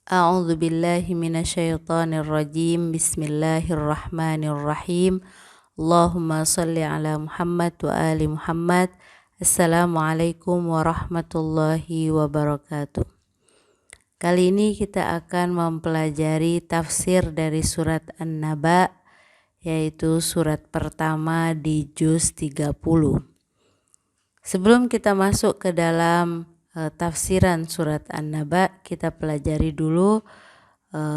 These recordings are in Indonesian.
A'udzu billahi minasyaitonir rajim. Bismillahirrahmanirrahim. Allahumma shalli ala Muhammad wa ali Muhammad. Assalamualaikum warahmatullahi wabarakatuh. Kali ini kita akan mempelajari tafsir dari surat An-Naba, yaitu surat pertama di juz 30. Sebelum kita masuk ke dalam tafsiran surat An-Naba, kita pelajari dulu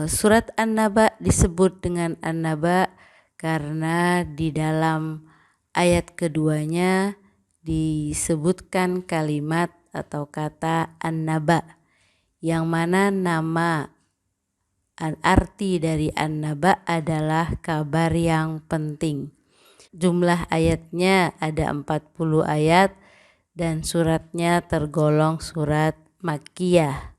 surat An-Naba disebut dengan An-Naba karena di dalam ayat keduanya disebutkan kalimat atau kata An-Naba, yang mana nama arti dari An-Naba adalah kabar yang penting. Jumlah ayatnya ada 40 ayat dan suratnya tergolong surat Makkiyah.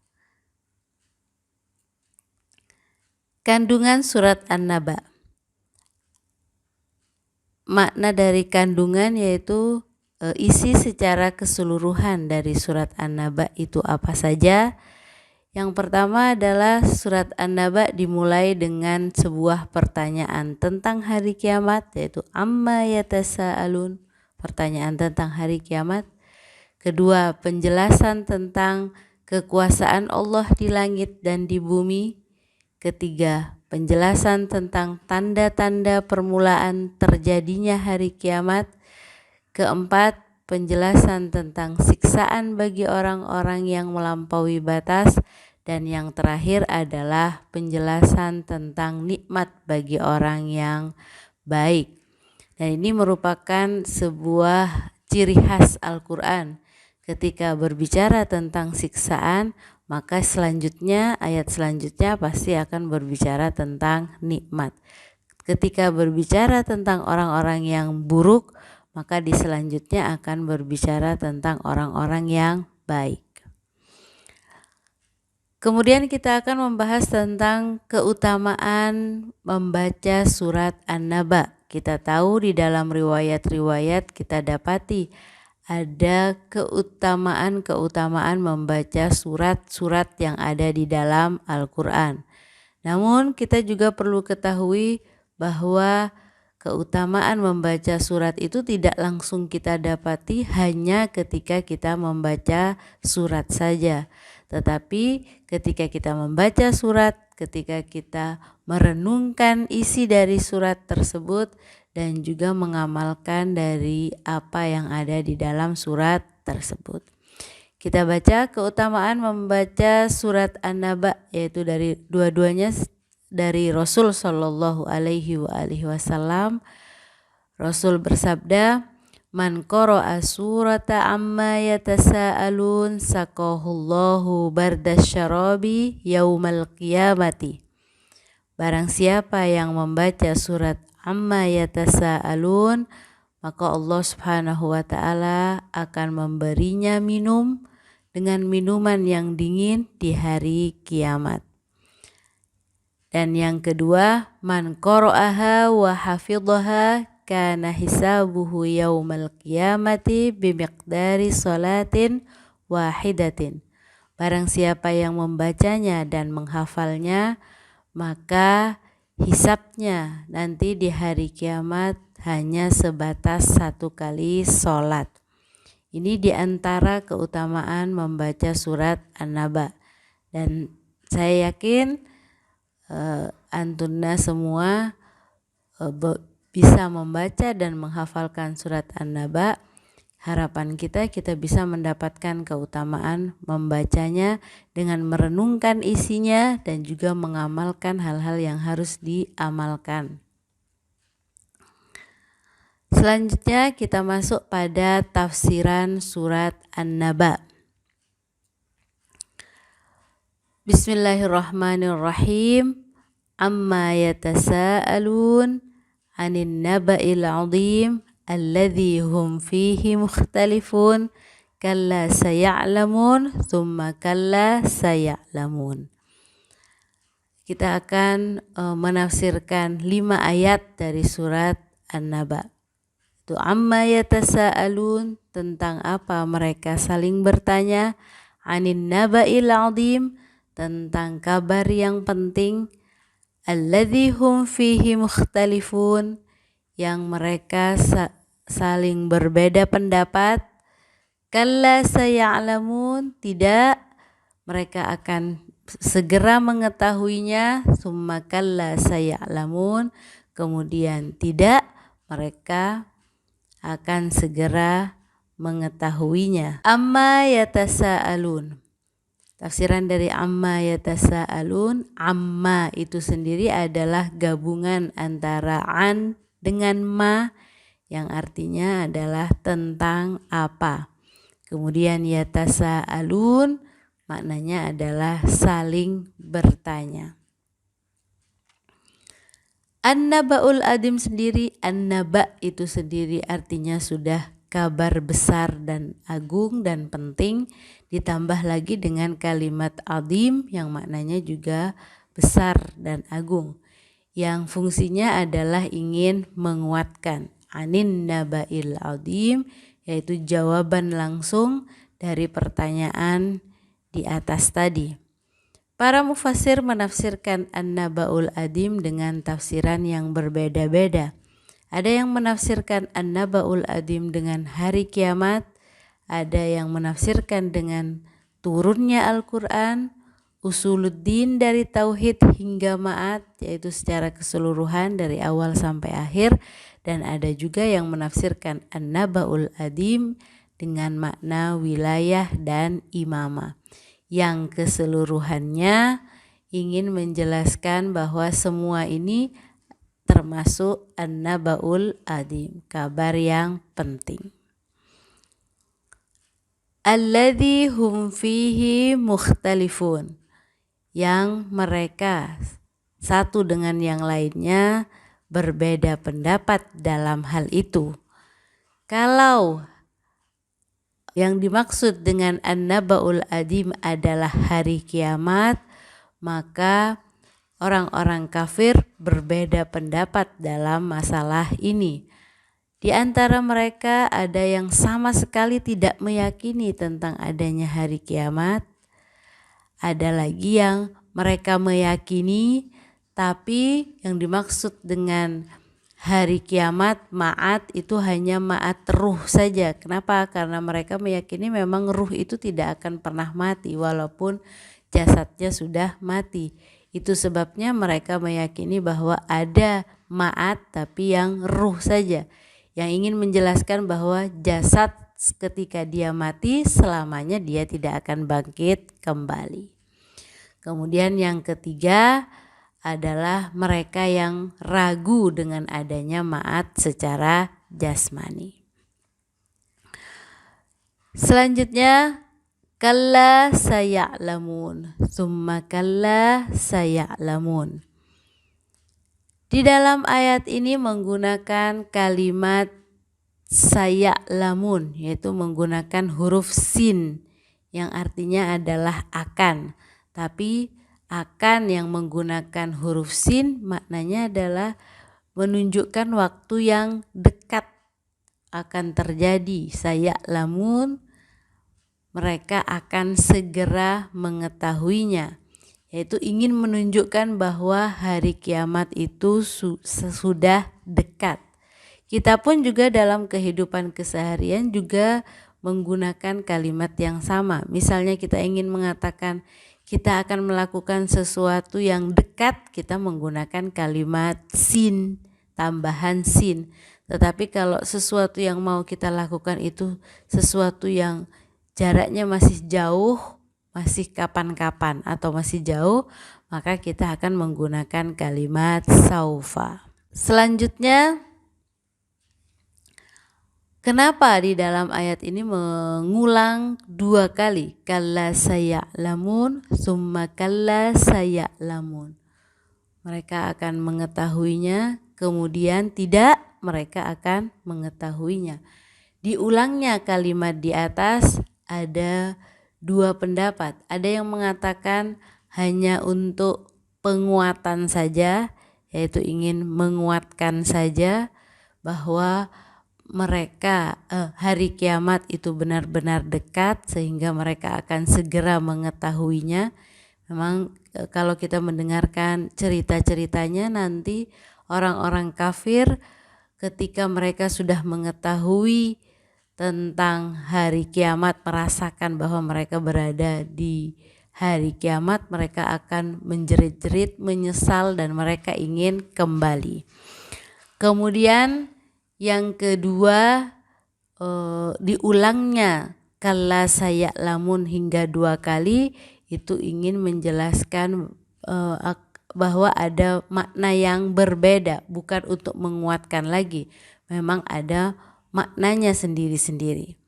Kandungan surat An-Naba. Makna dari kandungan yaitu isi secara keseluruhan dari surat An-Naba itu apa saja. Yang pertama adalah surat An-Naba dimulai dengan sebuah pertanyaan tentang hari kiamat, yaitu amma yatasaalun, pertanyaan tentang hari kiamat. Kedua, penjelasan tentang kekuasaan Allah di langit dan di bumi. Ketiga, penjelasan tentang tanda-tanda permulaan terjadinya hari kiamat. Keempat, penjelasan tentang siksaan bagi orang-orang yang melampaui batas. Dan yang terakhir adalah penjelasan tentang nikmat bagi orang yang baik. Dan ini merupakan sebuah ciri khas Al-Quran. Ketika berbicara tentang siksaan, maka selanjutnya, ayat selanjutnya pasti akan berbicara tentang nikmat. Ketika berbicara tentang orang-orang yang buruk, maka di selanjutnya akan berbicara tentang orang-orang yang baik. Kemudian kita akan membahas tentang keutamaan membaca surat An-Naba. Kita tahu di dalam riwayat-riwayat kita dapati ada keutamaan membaca surat-surat yang ada di dalam Al-Quran. Namun kita juga perlu ketahui bahwa keutamaan membaca surat itu tidak langsung kita dapati hanya ketika kita membaca surat saja. Tetapi ketika kita membaca surat, ketika kita merenungkan isi dari surat tersebut dan juga mengamalkan dari apa yang ada di dalam surat tersebut. Kita baca keutamaan membaca surat An-Naba, yaitu dari dua-duanya dari Rasul Shallallahu Alaihi Wasallam. Rasul bersabda, "Man qara'a surata amma yatasaalun saqahullahu bardasyarabi yaumal qiyamati." Barang siapa yang membaca surat amma yatasaalun, maka Allah Subhanahu wa ta'ala akan memberinya minum dengan minuman yang dingin di hari kiamat. Dan yang kedua, man qara'aha wa hafidhaha kana hisabuhu yaumal qiyamati bimiqdari salatin wahidatin. Barang siapa yang membacanya dan menghafalnya, maka hisabnya nanti di hari kiamat hanya sebatas 1 kali sholat. Ini diantara keutamaan membaca surat An-Naba. Dan saya yakin antunna semua bisa membaca dan menghafalkan surat An-Naba. Harapan kita bisa mendapatkan keutamaan membacanya dengan merenungkan isinya dan juga mengamalkan hal-hal yang harus diamalkan. Selanjutnya kita masuk pada tafsiran surat An-Naba. Bismillahirrahmanirrahim. Amma yatasaalun 'anin naba'il 'azim alladzi hum fihi mukhtalifun kalla saya'lamun thumma kalla saya'lamun. Kita akan menafsirkan 5 ayat dari surat An-Naba. Itu amma yatasaalun, tentang apa mereka saling bertanya, 'anin naba'il 'azim, tentang kabar yang penting, alladzi hum fihi mukhtalifun, yang mereka saling berbeda pendapat. Kalla saya'lamun, tidak, mereka akan segera mengetahuinya. Summa kalla saya'lamun, kemudian tidak, mereka akan segera mengetahuinya. Amma yatasa'alun. Tafsiran dari amma yatasa'alun, amma itu sendiri adalah gabungan antara an dengan ma, yang artinya adalah tentang apa. Kemudian yatasa'alun maknanya adalah saling bertanya. An-naba'ul adim sendiri, an-naba itu sendiri artinya sudah kabar besar dan agung dan penting, ditambah lagi dengan kalimat adim yang maknanya juga besar dan agung, yang fungsinya adalah ingin menguatkan. Anin naba'il adim, yaitu jawaban langsung dari pertanyaan di atas tadi. Para mufassir menafsirkan an-naba'ul adim dengan tafsiran yang berbeda-beda. Ada yang menafsirkan an-naba'ul adim dengan hari kiamat, ada yang menafsirkan dengan turunnya Al-Quran, usuluddin dari tauhid hingga ma'at, yaitu secara keseluruhan dari awal sampai akhir, dan ada juga yang menafsirkan an-naba'ul adim dengan makna wilayah dan imamah, yang keseluruhannya ingin menjelaskan bahwa semua ini termasuk an-naba'ul adim, kabar yang penting. Alladzi hum fihi mukhtalifun, yang mereka satu dengan yang lainnya berbeda pendapat dalam hal itu. Kalau yang dimaksud dengan an-naba'ul adim adalah hari kiamat, maka orang-orang kafir berbeda pendapat dalam masalah ini. Di antara mereka ada yang sama sekali tidak meyakini tentang adanya hari kiamat. Ada lagi yang mereka meyakini, tapi yang dimaksud dengan hari kiamat ma'at itu hanya ma'at ruh saja. Kenapa? Karena mereka meyakini memang ruh itu tidak akan pernah mati walaupun jasadnya sudah mati. Itu sebabnya mereka meyakini bahwa ada ma'at tapi yang ruh saja, yang ingin menjelaskan bahwa jasad ketika dia mati selamanya dia tidak akan bangkit kembali. Kemudian yang ketiga adalah mereka yang ragu dengan adanya ma'at secara jasmani. Selanjutnya, kalla saya'lamun, summa kalla saya'lamun. Di dalam ayat ini menggunakan kalimat saya'lamun, yaitu menggunakan huruf sin yang artinya adalah akan. Tapi akan yang menggunakan huruf sin maknanya adalah menunjukkan waktu yang dekat akan terjadi. Saya'lamun, mereka akan segera mengetahuinya, yaitu ingin menunjukkan bahwa hari kiamat itu sudah dekat. Kita pun juga dalam kehidupan keseharian juga menggunakan kalimat yang sama. Misalnya kita ingin mengatakan kita akan melakukan sesuatu yang dekat, kita menggunakan kalimat sin, tambahan sin. Tetapi kalau sesuatu yang mau kita lakukan itu sesuatu yang jaraknya masih jauh, masih kapan-kapan atau masih jauh, maka kita akan menggunakan kalimat saufa. Selanjutnya, kenapa di dalam ayat ini mengulang 2 kali? Kalla saya'lamun, summa kalla saya'lamun. Mereka akan mengetahuinya, kemudian tidak, mereka akan mengetahuinya. Diulangnya kalimat di atas ada 2 pendapat. Ada yang mengatakan hanya untuk penguatan saja, yaitu ingin menguatkan saja bahwa mereka hari kiamat itu benar-benar dekat sehingga mereka akan segera mengetahuinya. Memang kalau kita mendengarkan cerita-ceritanya nanti orang-orang kafir ketika mereka sudah mengetahui tentang hari kiamat, merasakan bahwa mereka berada di hari kiamat, mereka akan menjerit-jerit, menyesal, dan mereka ingin kembali. Kemudian yang kedua, diulangnya kalla saya'lamun hingga 2 kali, itu ingin menjelaskan bahwa ada makna yang berbeda, bukan untuk menguatkan lagi, memang ada maknanya sendiri-sendiri.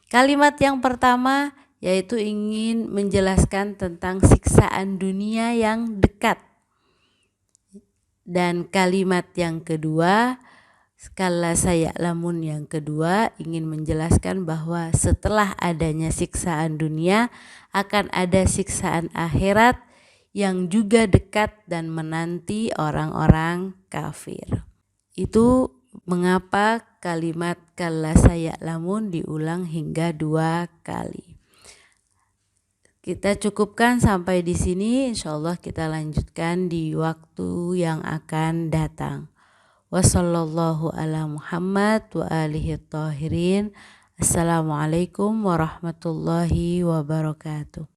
Kalimat yang pertama yaitu ingin menjelaskan tentang siksaan dunia yang dekat, dan kalimat yang kedua, kalla saya'lamun yang kedua, ingin menjelaskan bahwa setelah adanya siksaan dunia akan ada siksaan akhirat yang juga dekat dan menanti orang-orang kafir. Itu mengapa kalimat kalla saya'lamun diulang hingga 2 kali. Kita cukupkan sampai di sini, insyaallah kita lanjutkan di waktu yang akan datang. Wassallallahu ala Muhammad wa alihi thahirin. Assalamualaikum warahmatullahi wabarakatuh.